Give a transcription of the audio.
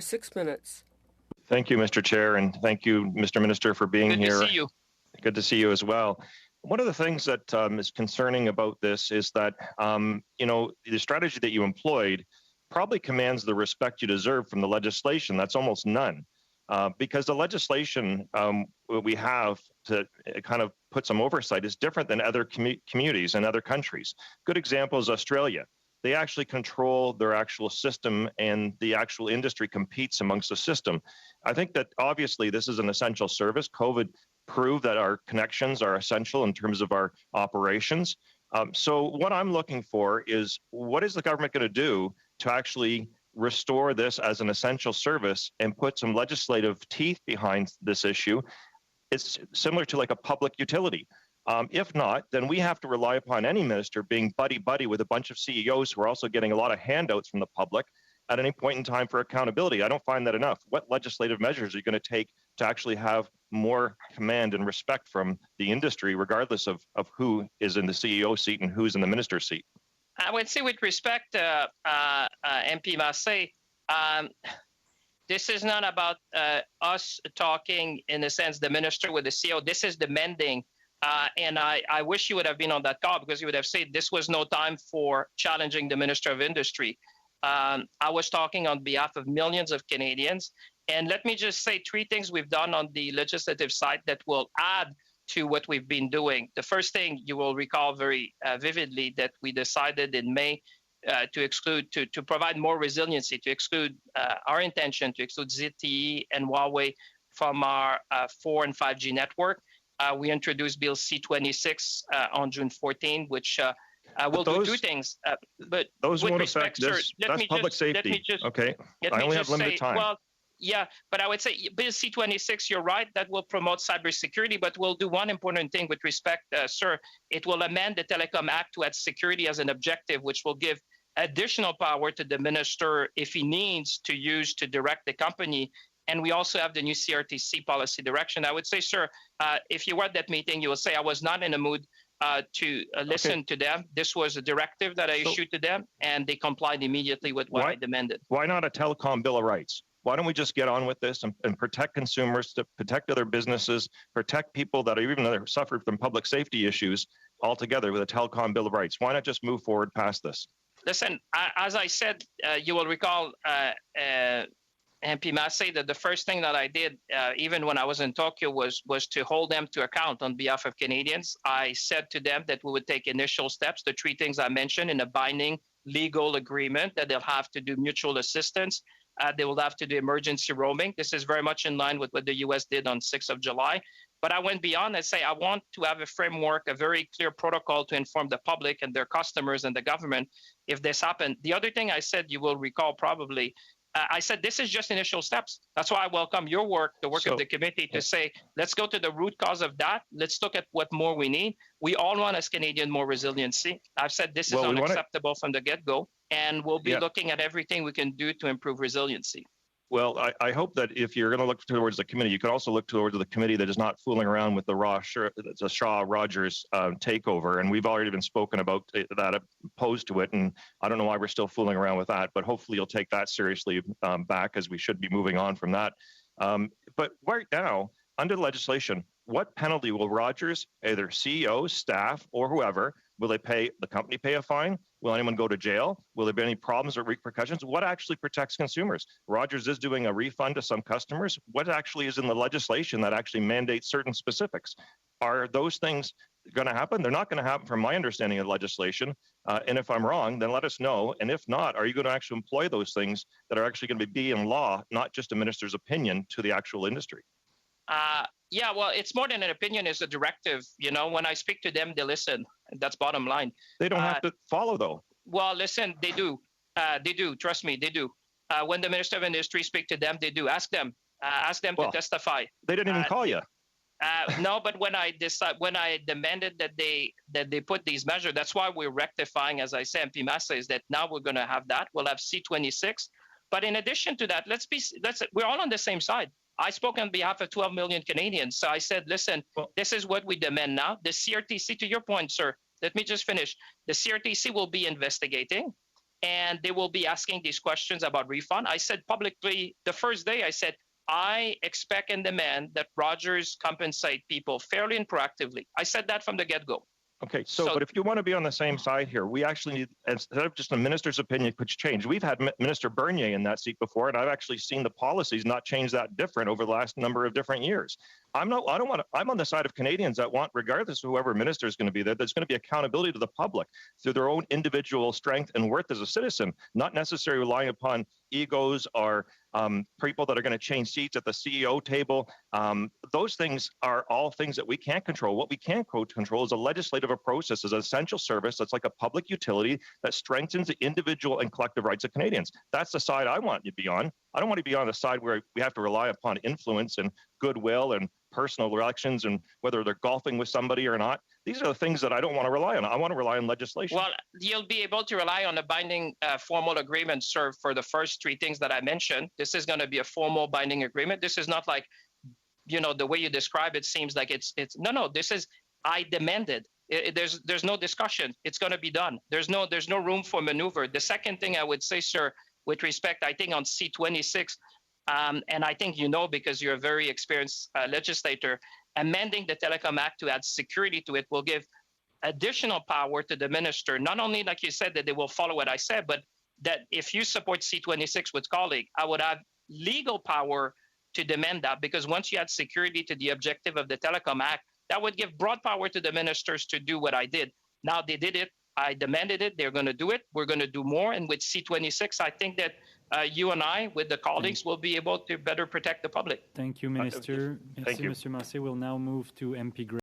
6 minutes. Thank you, Mr. Chair, and thank you, Mr. Minister, for being here. Good to see you. Good to see you as well. One of the things that is concerning about this is that, the strategy that you employed probably commands the respect you deserve from the legislation. That's almost none. Because the legislation we have to kind of put some oversight is different than other communities and other countries. Good example is Australia. They actually control their actual system, and the actual industry competes amongst the system. I think that obviously this is an essential service. COVID proved that our connections are essential in terms of our operations. So what I'm looking for is, what is the government going to do to actually restore this as an essential service and put some legislative teeth behind this issue? It's similar to like a public utility. If not, then we have to rely upon any minister being buddy-buddy with a bunch of CEOs who are also getting a lot of handouts from the public at any point in time for accountability. I don't find that enough. What legislative measures are you going to take to actually have more command and respect from the industry, regardless of who is in the CEO seat and who's in the minister's seat? I would say with respect to MP Masse, this is not about us talking in a sense, the minister with the CEO. This is demanding. And I wish you would have been on that call, because you would have said this was no time for challenging the Minister of Industry. I was talking on behalf of millions of Canadians. And let me just say 3 things we've done on the legislative side that will add to what we've been doing. The first thing you will recall very vividly, that we decided in May to exclude, to provide more resiliency, to exclude our intention to exclude ZTE and Huawei from our 4 and 5G network. We introduced Bill C-26 on June 14, which will do 2 things. But those won't affect this. That's public safety. Okay, I only have limited time. Well, yeah, but I would say Bill C-26, you're right, that will promote cybersecurity, but we'll do one important thing with respect, sir. It will amend the Telecom Act to add security as an objective, which will give additional power to the minister if he needs to use to direct the company. And we also have the new CRTC policy direction. I would say, sir, if you were at that meeting, you will say I was not in a mood to listen to them. This was a directive that I issued to them, and they complied immediately with what I demanded. Why not a telecom bill of rights? Why don't we just get on with this and protect consumers, to protect other businesses, protect people that are even though they've suffered from public safety issues altogether with a telecom bill of rights? Why not just move forward past this? Listen, as I said, you will recall, MP Masse, that the first thing that I did, even when I was in Tokyo, was to hold them to account on behalf of Canadians. I said to them that we would take initial steps, the 3 things I mentioned, in a binding legal agreement, that they'll have to do mutual assistance. They will have to do emergency roaming. This is very much in line with what the U.S. did on 6th of July. But I went beyond and say I want to have a framework, a very clear protocol to inform the public and their customers and the government if this happened. The other thing I said, you will recall probably, I said this is just initial steps. That's why I welcome your work, the work of the committee, to say, let's go to the root cause of that. Let's look at what more we need. We all want, as Canadians, more resiliency. I've said this is unacceptable from the get-go, and we'll be looking at everything we can do to improve resiliency. Well, I hope that if you're going to look towards the committee, you can also look towards the committee that is not fooling around with the Shaw-Rogers takeover. And we've already been spoken about that, opposed to it. And I don't know why we're still fooling around with that, but hopefully you'll take that seriously back, as we should be moving on from that. But right now, under the legislation, what penalty will Rogers, either CEO, staff, or whoever, will they pay? The company pay a fine? Will anyone go to jail? Will there be any problems or repercussions? What actually protects consumers? Rogers is doing a refund to some customers. What actually is in the legislation that actually mandates certain specifics? Are those things going to happen? They're not going to happen from my understanding of legislation. And if I'm wrong, then let us know. And if not, are you going to actually employ those things that are actually going to be in law, not just a minister's opinion to the actual industry? Yeah, well, it's more than an opinion, it's a directive. You know, when I speak to them, they listen. That's bottom line. They don't have to follow, though. Well, listen, they do. They do. Trust me, they do. When the Minister of Industry speak to them, they do. Ask them to testify. They didn't even call you. No, but when I demanded that they put these measures, that's why we're rectifying, as I said, MP Masse, is that now we're going to have that. We'll have C-26. But in addition to that, we're all on the same side. I spoke on behalf of 12 million Canadians. So I said, listen, this is what we demand now. The CRTC, to your point, sir, let me just finish. The CRTC will be investigating. and they will be asking these questions about refund. I said publicly the first day, I said, I expect and demand that Rogers compensate people fairly and proactively. I said that from the get-go. Okay, but if you want to be on the same side here, we actually need, instead of just a minister's opinion, which change. We've had Minister Bernier in that seat before, and I've actually seen the policies not change that different over the last number of different years. I'm on the side of Canadians that want, regardless of whoever minister is going to be there, there's going to be accountability to the public through their own individual strength and worth as a citizen, not necessarily relying upon egos or people that are going to change seats at the CEO table. Those things are all things that we can't control. What we can control is a legislative process as an essential service that's like a public utility that strengthens the individual and collective rights of Canadians. That's the side I want you to be on. I don't want to be on the side where we have to rely upon influence and goodwill and personal elections and whether they're golfing with somebody or not. These are the things that I don't want to rely on. I want to rely on legislation. Well, you'll be able to rely on a binding formal agreement, sir, for the first three things that I mentioned. This is going to be a formal binding agreement. This is not like, the way you describe it seems like it's no, this is, I demanded. There's no discussion. It's going to be done. There's no room for maneuver. The second thing I would say, sir, with respect, I think on C-26, and I think because you're a very experienced legislator, amending the Telecom Act to add security to it will give additional power to the minister, not only, like you said, that they will follow what I said, but that if you support C-26 with colleague, I would have legal power to demand that, because once you add security to the objective of the Telecom Act, that would give broad power to the ministers to do what I did. Now they did it. I demanded it. They're going to do it. We're going to do more. And with C-26, I think that you and I, with the colleagues, will be able to better protect the public. Thank you, Minister. Thank you. Mr. Masse will now move to MP Gray.